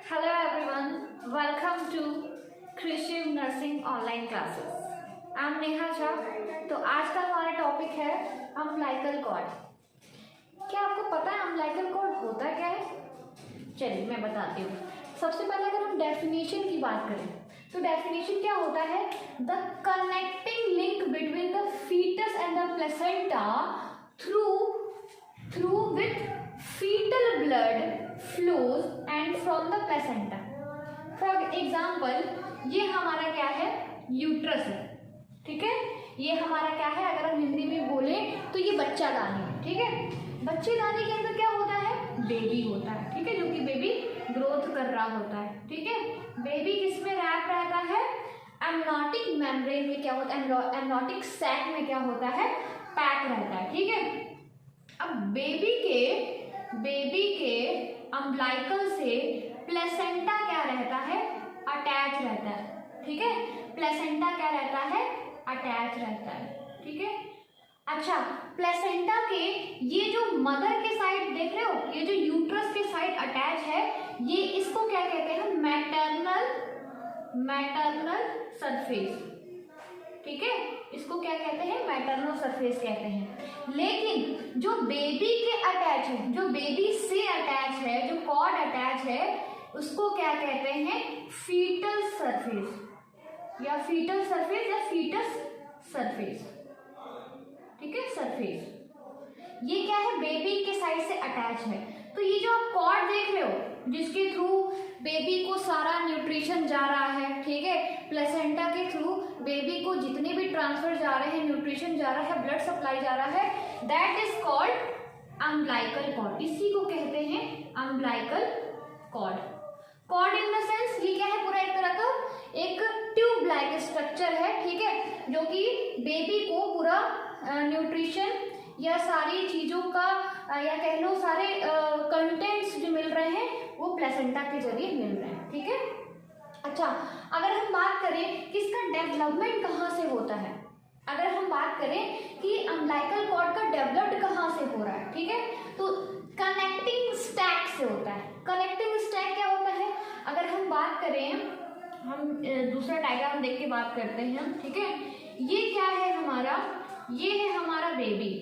Hello everyone, welcome to Krishiv Nursing Online Classes. I'm Neha Jha. तो आज का हमारा टॉपिक है अम्बिलिकल कॉर्ड। क्या आपको पता है अम्बिलिकल कॉर्ड होता क्या है? चलिए मैं बताती हूँ। सबसे पहले अगर हम डेफिनेशन की बात करें तो डेफिनेशन क्या होता है? The connecting link between the fetus and the placenta through with fetal blood flows and from the placenta. For example, ये हमारा क्या है? यूट्रस है, ठीक है। ये हमारा क्या है? अगर हम हिंदी में बोले तो ये बच्चादानी है, ठीक है। बच्चेदानी के अंदर क्या होता है? बेबी होता है, ठीक है, जो कि बेबी ग्रोथ कर रहा होता है, ठीक है। बेबी किसमें रैप रहता है? एमनोटिक मेम्ब्रेन में क्या होता है? एमनोटिक सैक में क्या होता है? पैक रहता है, ठीक है। अब बेबी के अम्बिलिकल से प्लेसेंटा क्या रहता है? अटैच रहता है, ठीक है। प्लेसेंटा क्या रहता है? अटैच रहता है, ठीक है। अच्छा, प्लेसेंटा के ये जो मदर के साइड देख रहे हो, ये जो यूट्रस के साइड अटैच है, ये इसको क्या कहते हैं? मैटरनल सरफेस, ठीक है। इसको क्या कहते हैं? मैटरनल सरफेस कहते हैं। लेकिन जो बेबी के अटैच है, जो बेबी से अटैच है, जो कॉर्ड अटैच है, उसको क्या कहते हैं? फीटल सरफेस या फीटल सरफेस या फीटस सरफेस, ठीक है। सरफेस ये क्या है? बेबी के साइड से अटैच है। तो ये जो आप कॉर्ड देख रहे हो जिसके थ्रू बेबी को सारा न्यूट्रिशन जा रहा है, ठीक है, प्लेसेंटा के थ्रू बेबी को जितने भी ट्रांसफर जा रहे हैं, न्यूट्रिशन जा रहा है, ब्लड सप्लाई जा रहा है, that is called umbilical cord. इसी को कहते हैं umbilical cord. Cord in the sense ये क्या है? पूरा एक तरह का एक ट्यूब लाइक स्ट्रक्चर है, ठीक है, जो कि बेबी को पूरा न्यूट्रिशन या सारी चीजों का या कह लो सारे कंटेंट्स जो मिल रहे हैं वो प्लेसेंटा के जरिए मिल रहे हैं, ठीक है। अच्छा, अगर हम बात करें कि इसका डेवलपमेंट कहाँ से होता है, अगर हम बात करें कि अम्बिलिकल कॉर्ड का डेवलप्ड कहाँ से हो रहा है, ठीक है, तो कनेक्टिंग स्टैक से होता है। कनेक्टिंग स्टैक क्या होता है? अगर हम बात करें, हम दूसरा डायग्राम देख के बात करते हैं, ठीक है। ये क्या है हमारा? ये है हमारा बेबी,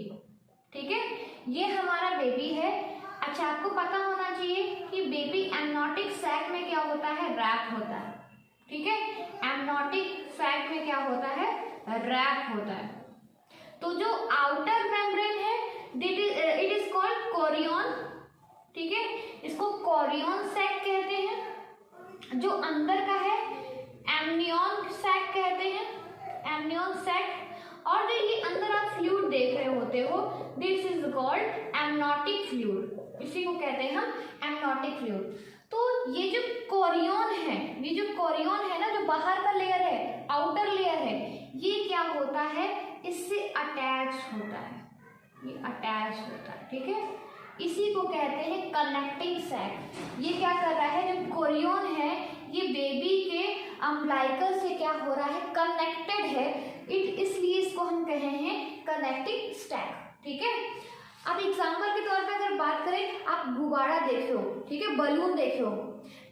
ठीक है, ये हमारा बेबी है। अच्छा, आपको पता होना चाहिए कि बेबी एमनोटिक सैक में क्या होता है? रैप होता है, ठीक है। एमनोटिक सैक में क्या होता है? रैप होता है। तो जो आउटर मेम्ब्रेन है इट इज कॉल्ड कोरियन, ठीक है, इसको कोरियन सैक कहते हैं। जो अंदर का है एमनियन सैक कहते हैं, एमनियन सैक। और जो ये अंदर आप फ्लूइड देख रहे होते हो, this is called amniotic fluid. इसी को कहते हैं हम एमनोटिक फ्लूइड। तो ये जो कोरियन है, ये जो कोरियन है ना, जो बाहर का लेयर है, आउटर लेयर है, ये क्या होता है? इससे अटैच होता है, ये अटैच होता है, ठीक है। इसी को कहते हैं कनेक्टिंग सैक। ये क्या कर रहा है? जो कोरियन है ये बेबी के अम्बिलिकल से क्या हो रहा है? कनेक्टेड है, इसलिए इसको हम कहे हैं कनेक्टिंग स्टैक, ठीक है। अब एग्जाम्पल के तौर पे अगर बात करें, आप गुब्बारा देखे हो, ठीक है, बलून देखे हो।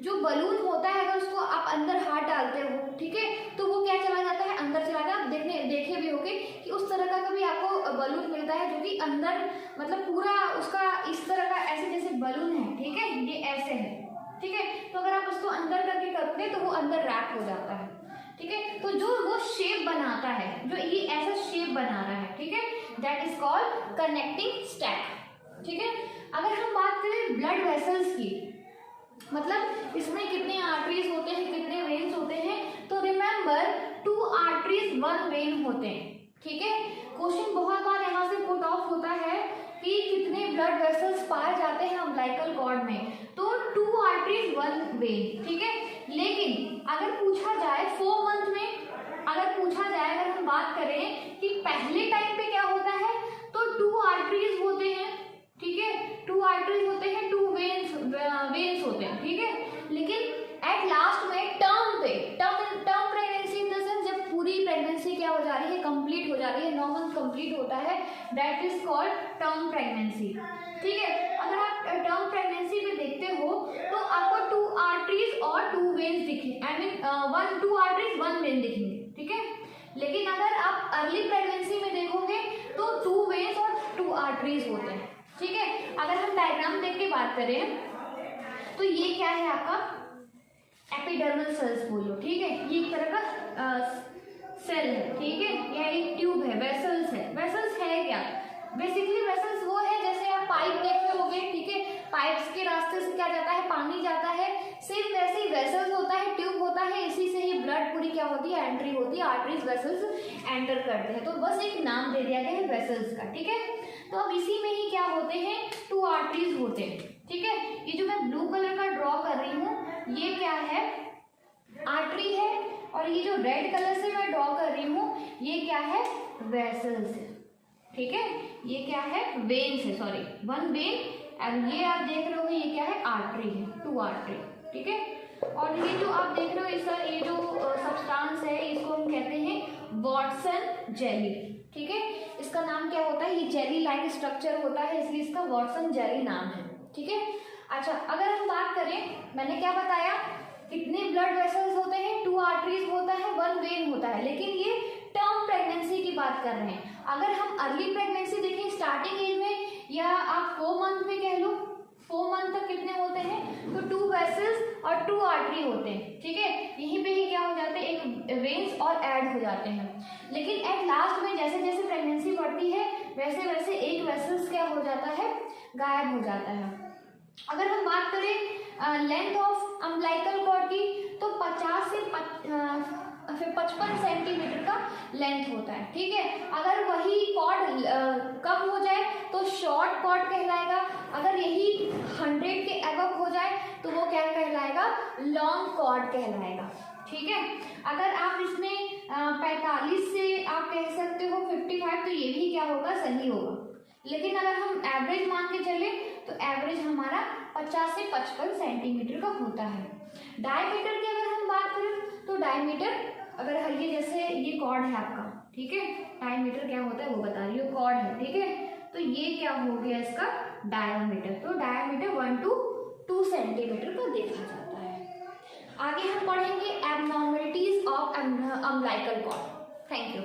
जो बलून होता है अगर उसको आप अंदर हाथ डालते हो, ठीक है, तो वो क्या चला जाता है? अंदर चला जाता है। आप देखे भी होंगे कि उस तरह का कभी आपको बलून मिलता है जो कि अंदर मतलब पूरा उसका इस तरह का ऐसे जैसे बलून है, ठीक है, ये ऐसे है, ठीक है। तो अगर आप उसको अंदर करके करोगे तो वो अंदर रैप हो जाता है, ठीक है। तो जो वो शेप बनाता है, जो ये ऐसा शेप बना रहा है, ठीक है, that is called connecting stack, ठीक है। अगर हम बात करें ब्लड वेसल्स की, मतलब इसमें कितने आर्टरीज होते हैं, कितने वेन्स होते हैं, तो रिमेंबर 2 आर्टरीज 1 वेन होते हैं, ठीक है। क्वेश्चन बहुत बार यहाँ से पुट ऑफ होता है कि कितने ब्लड वेसल्स पाए जाते हैं अम्बिलिकल कॉर्ड में, तो 2 आर्टरीज 1 वेन, ठीक है। लेकिन अगर पूछा जाए 4 मंथ में, अगर पूछा जाए, अगर हम बात करें कि पहले टाइम पे क्या होता है, तो 2 आर्टरीज होते हैं, ठीक है, 2 आर्टरीज होते हैं, 2 वेन्स होते हैं, ठीक है। लेकिन एट लास्ट में term pregnancy in the sense जब पूरी प्रेगनेंसी क्या हो जा रही है? कंप्लीट हो जा रही है, 9 मंथ कंप्लीट होता है, that is called term pregnancy, ठीक है। अगर आप टर्म प्रेगनेंसी में देखते हो तो आपको 2 आर्टरीज वेन्स दिखे, आई मीन 2 आर्टरीज 1 वेन दिखेंगे, ठीक है। लेकिन अगर आप अर्ली प्रेगनेंसी में देखोगे तो 2 वेन्स और 2 आर्टरीज होते हैं, ठीक है। अगर हम डायग्राम देख के बात करें तो ये क्या है आपका एपिडर्मल सेल्स बोलो, ठीक है। ये एक तरह का सेल है, ठीक है। यह एक ट्यूब है, वेसल्स है। वेसल्स है क्या? बेसिकली वेसल्स वो है जैसे आप पाइप देखते होगे, ठीक है। पाइप्स के रास्ते से क्या जाता है, पानी जाता है, सेम वैसे ही वेसल्स होता है, ट्यूब होता है, इसी से ही ब्लड पूरी क्या होती है, एंट्री होती है, आर्टरीज वेसल्स एंटर करते हैं। तो बस एक नाम दे दिया गया है वेसल्स का, ठीक है। तो अब इसी में ही क्या होते हैं, 2 आर्टरीज होते हैं, ठीक है। ये जो मैं ब्लू कलर का ड्रॉ कर रही हूँ ये क्या है, आर्टरी है, और ये जो रेड कलर से मैं ड्रॉ कर रही हूँ ये क्या है, वेसल्स है, ठीक है। ये क्या है, वेन्स है, सॉरी 1 वेन, एंड ये आप देख रहे हो ये क्या है, आर्टरी है, 2 आर्टरी, ठीक है। और ये जो आप देख रहे हो इसका ये जो सब्सटेंस है इसको हम कहते हैं वॉटसन जेली, ठीक है। इसका नाम क्या होता है, ये जेली लाइक स्ट्रक्चर होता है इसलिए इसका वॉटसन जेली नाम है, ठीक है। अच्छा, अगर हम बात करें, मैंने क्या बताया, कितने ब्लड वेसल्स होते हैं, 2 आर्टरीज होता है, 1 वेन होता है, लेकिन ये टर्म प्रेगनेंसी की बात कर रहे हैं। अगर हम अर्ली प्रेगनेंसी देखें स्टार्टिंग एज में, या आप 4 मंथ में कह लो, 4 मंथ तक कितने होते हैं, तो 2 वेसल्स और 2 आर्टरी होते हैं, ठीक है। यहीं पे ही क्या हो जाते हैं, एक वेन्स और ऐड हो जाते हैं। लेकिन एट लास्ट में जैसे जैसे प्रेगनेंसी बढ़ती है वैसे वैसे एक वेसल्स क्या हो जाता है, गायब हो जाता है। अगर हम बात करें लेंथ ऑफ अम्बिलिकल कॉर्ड की तो 50 से 55 सेंटीमीटर का लेंथ होता है, ठीक है। अगर वही कॉर्ड कम हो जाए तो शॉर्ट कॉर्ड कहलाएगा, अगर यही 100 के अबव हो जाए तो वो क्या कहलाएगा, लॉन्ग कॉर्ड कहलाएगा, ठीक है। अगर आप इसमें 45 से आप कह सकते हो 55 तो ये भी क्या होगा, सही होगा। लेकिन अगर हम एवरेज मान के चले तो एवरेज हमारा 50 से 55 सेंटीमीटर का होता है। डायमीटर की अगर हम बात करें तो डायमीटर, अगर ये जैसे ये कॉर्ड है आपका, ठीक है, डायमीटर क्या होता है वो बता रही हूँ, कॉर्ड है, ठीक है। तो ये क्या हो गया इसका डायमीटर, तो डायमीटर 1 to 2 सेंटीमीटर का देखा जाता है। आगे हम पढ़ेंगे abnormalities of umbilical cord. Thank you.